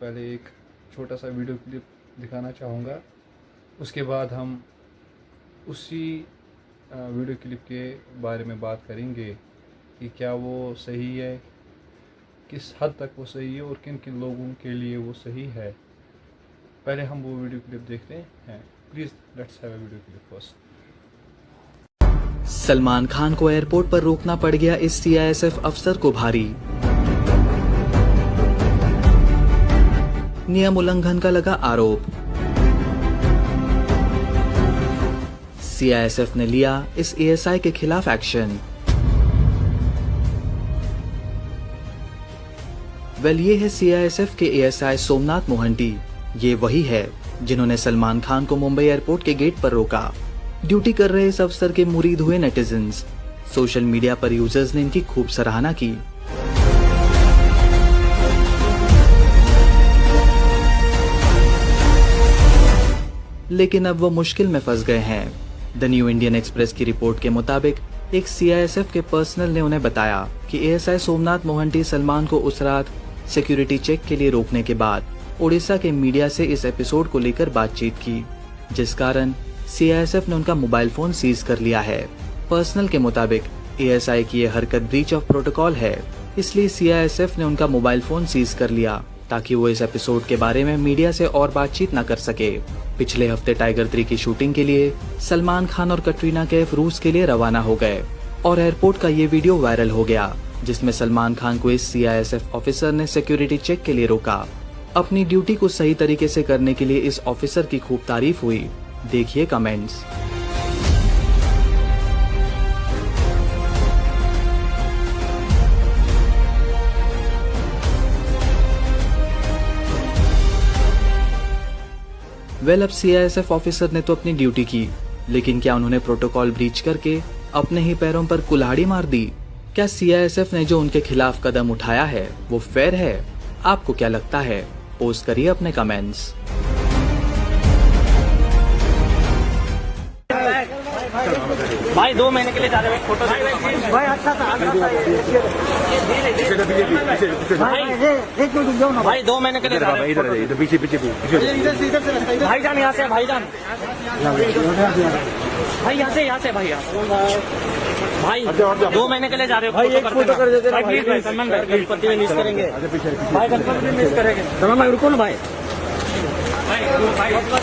पहले एक छोटा सा वीडियो क्लिप दिखाना चाहूँगा। उसके बाद हम उसी वीडियो क्लिप के बारे में बात करेंगे कि क्या वो सही है, किस हद तक वो सही है और किन किन लोगों के लिए वो सही है। पहले हम वो वीडियो क्लिप देखते हैं। Please let's have a video clip first. Salman Khan को एयरपोर्ट पर रोकना पड़ गया इस सीआईएसएफ अफसर को भारी। नियम उल्लंघन का लगा आरोप। सीआईएसएफ ने लिया इस एएसआई के खिलाफ एक्शन। ये है सीआईएसएफ के एएसआई सोमनाथ मोहंती। ये वही है जिन्होंने सलमान खान को मुंबई एयरपोर्ट के गेट पर रोका। ड्यूटी कर रहे इस अफसर के मुरीद हुए नेटिजन्स। सोशल मीडिया पर यूजर्स ने इनकी खूब सराहना की। लेकिन अब वो मुश्किल में फंस गए हैं। द न्यू इंडियन एक्सप्रेस की रिपोर्ट के मुताबिक एक सीआईएसएफ के पर्सनल ने उन्हें बताया कि एएसआई सोमनाथ मोहंती सलमान को उस रात सिक्योरिटी चेक के लिए रोकने के बाद ओडिशा के मीडिया से इस एपिसोड को लेकर बातचीत की, जिस कारण सीआईएसएफ ने उनका मोबाइल फोन सीज कर लिया है। पर्सनल के मुताबिक एएसआई की यह हरकत ब्रीच ऑफ प्रोटोकॉल है, इसलिए सीआईएसएफ ने उनका मोबाइल फोन सीज कर लिया ताकि वो इस एपिसोड के बारे में मीडिया से और बातचीत न कर सके। पिछले हफ्ते टाइगर 3 की शूटिंग के लिए सलमान खान और कटरीना कैफ रूस के लिए रवाना हो गए और एयरपोर्ट का ये वीडियो वायरल हो गया, जिसमें सलमान खान को इस सीआईएसएफ ऑफिसर ने सिक्योरिटी चेक के लिए रोका। अपनी ड्यूटी को सही तरीके से करने के लिए इस ऑफिसर की खूब तारीफ हुई। देखिए कमेंट्स। अब सीआईएसएफ ऑफिसर ने तो अपनी ड्यूटी की, लेकिन क्या उन्होंने प्रोटोकॉल ब्रीच करके अपने ही पैरों पर कुल्हाड़ी मार दी? क्या सीआईएसएफ ने जो उनके खिलाफ कदम उठाया है वो फेयर है? आपको क्या लगता है? पोस्ट करिए अपने कमेंट्स। भाई 2 महीने के लिए जा रहे हैं फोटो भाई अच्छा था भाई 2 महीने के लिए इधर पीछे भाईजान यहाँ से भाईजान भाई यहाँ से भाई भाई 2 महीने के लिए जा रहे हो भाई, एक फोटो कर देते भाई प्लीज भाई। सलमान भाई गणपति में मिस करेंगे भाई, गणपति में मिस करेंगे। सलमान भाई रुको ना भाई,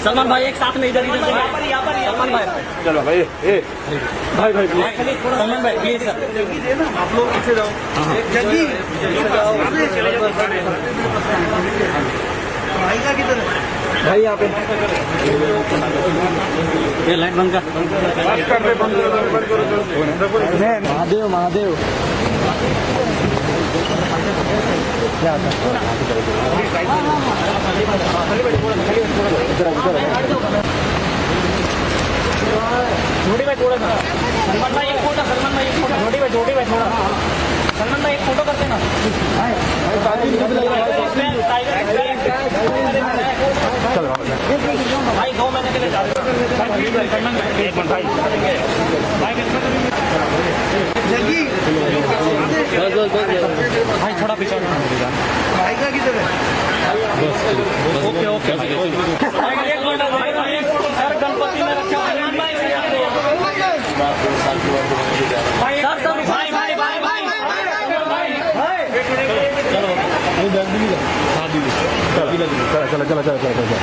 सलमान भाई एक साथ में इधर सलमान भाई चलो भाई भाई सलमान भाई प्लीज सर आप लोग पीछे जाओ जल्दी भाई का किधर भाई यहाँ पे ये लाइट बंद कर महादेव महादेव क्या छोटी भाई थोड़ा सा सलमान भाई एक फोटो छोटी भाई थोड़ा सलमान भाई एक फोटो करते ना भाई 2 महीने के लिए जा रहे भाई थोड़ा पीछे भाई का किधर है ओके सर गणपति में रखा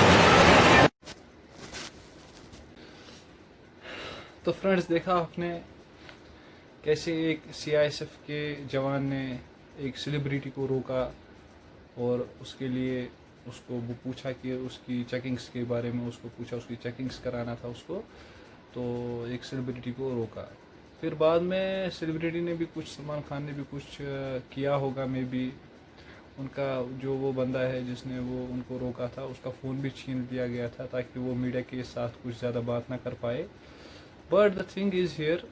तो फ्रेंड्स, देखा आपने कैसे एक सीआईएसएफ के जवान ने एक सेलिब्रिटी को रोका और उसके लिए उसको वो पूछा कि उसकी चेकिंग्स के बारे में उसको पूछा, उसकी चेकिंग्स कराना था उसको, तो एक सेलिब्रिटी को रोका। फिर बाद में सेलिब्रिटी ने भी कुछ, सलमान खान ने भी कुछ किया होगा, मे बी उनका जो वो बंदा है जिसने वो उनको रोका था उसका फ़ोन भी छीन लिया गया था ताकि वो मीडिया के साथ कुछ ज़्यादा बात ना कर पाए। But the thing is here,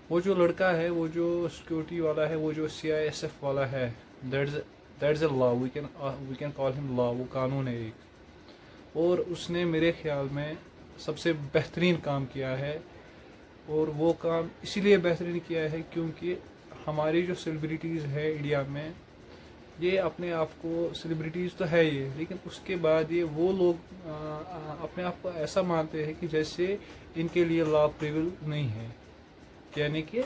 वो जो लड़का है, वो जो सिक्योरिटी वाला है, वो जो सीआईएसएफ वाला है, that's a law, we can call him law, वो कानून है एक। और उसने मेरे ख्याल में सबसे बेहतरीन काम किया है, और वो काम इसीलिए बेहतरीन किया है क्योंकि हमारी जो सेलिब्रिटीज़ है इंडिया में, ये अपने आप को सेलिब्रिटीज़ तो है ये, लेकिन उसके बाद ये वो लोग अपने आप को ऐसा मानते हैं कि जैसे इनके लिए लॉ प्रिविल नहीं है, यानी कि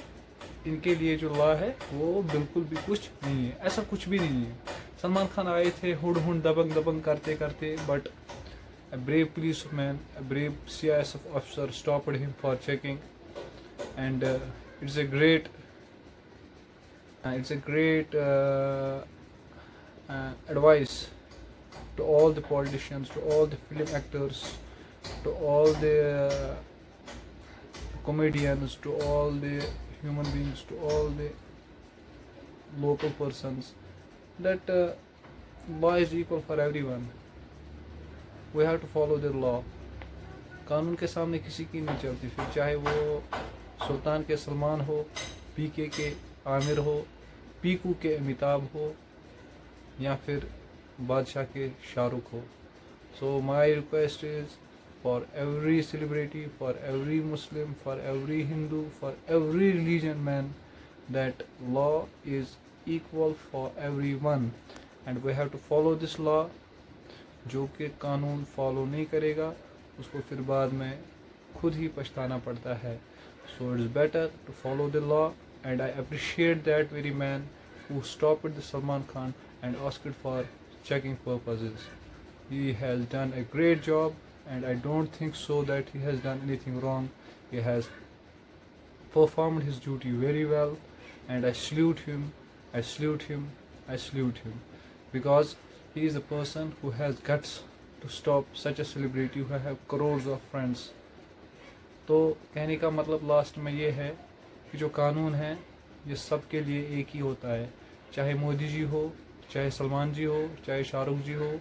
इनके लिए जो लॉ है वो बिल्कुल भी कुछ नहीं है। ऐसा कुछ भी नहीं है। सलमान खान आए थे हुड हुड दबंग दबंग करते करते, but a brave policeman, a brave CISF officer stopped him for checking, and it's a great advice to all the politicians, to all the film actors, to all the comedians, to all the human beings, to all the local persons, that law is equal for everyone. We have to follow the law. कानून के सामने किसी की नहीं चलती, फिर चाहे वो सुल्तान के सलमान हो, पीके के आमिर हो, पीकू के अमिताभ हो, या फिर बादशाह के शाहरुख हो. So my request is for every celebrity, for every Muslim, for every Hindu, for every religion man, that law is equal for everyone, and we have to follow this law. जो कि कानून फॉलो नहीं करेगा उसको फिर बाद में खुद ही पछताना पड़ता है. So it's better to follow the law, and I appreciate that very man who stopped the Salman Khan and asked for checking purposes. He has done a great job, and I don't think so that he has done anything wrong. He has performed his duty very well, and I salute him, I salute him, I salute him, because he is a person who has guts to stop such a celebrity who have crores of friends. तो कहने का मतलब last में ये है कि जो कानून है ये सब के लिए एक ही होता है, चाहे मोदी जी हो, चाहे सलमान जी हो, चाहे शाहरुख जी हो,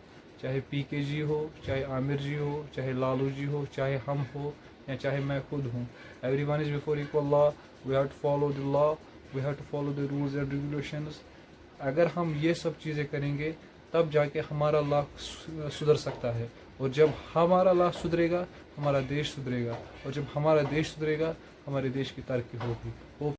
चाहे पीके जी हो, चाहे आमिर जी हो, चाहे लालू जी हो, चाहे हम हो, या चाहे मैं खुद हूँ. Everyone is before equal law. We have to follow the law. We have to follow the rules and regulations. अगर हम ये सब चीज़ें करेंगे तब जाके हमारा लॉ सुधर सकता है, और जब हमारा लॉ सुधरेगा हमारा देश सुधरेगा, और जब हमारा देश सुधरेगा हमारे देश की तरक्की होगी.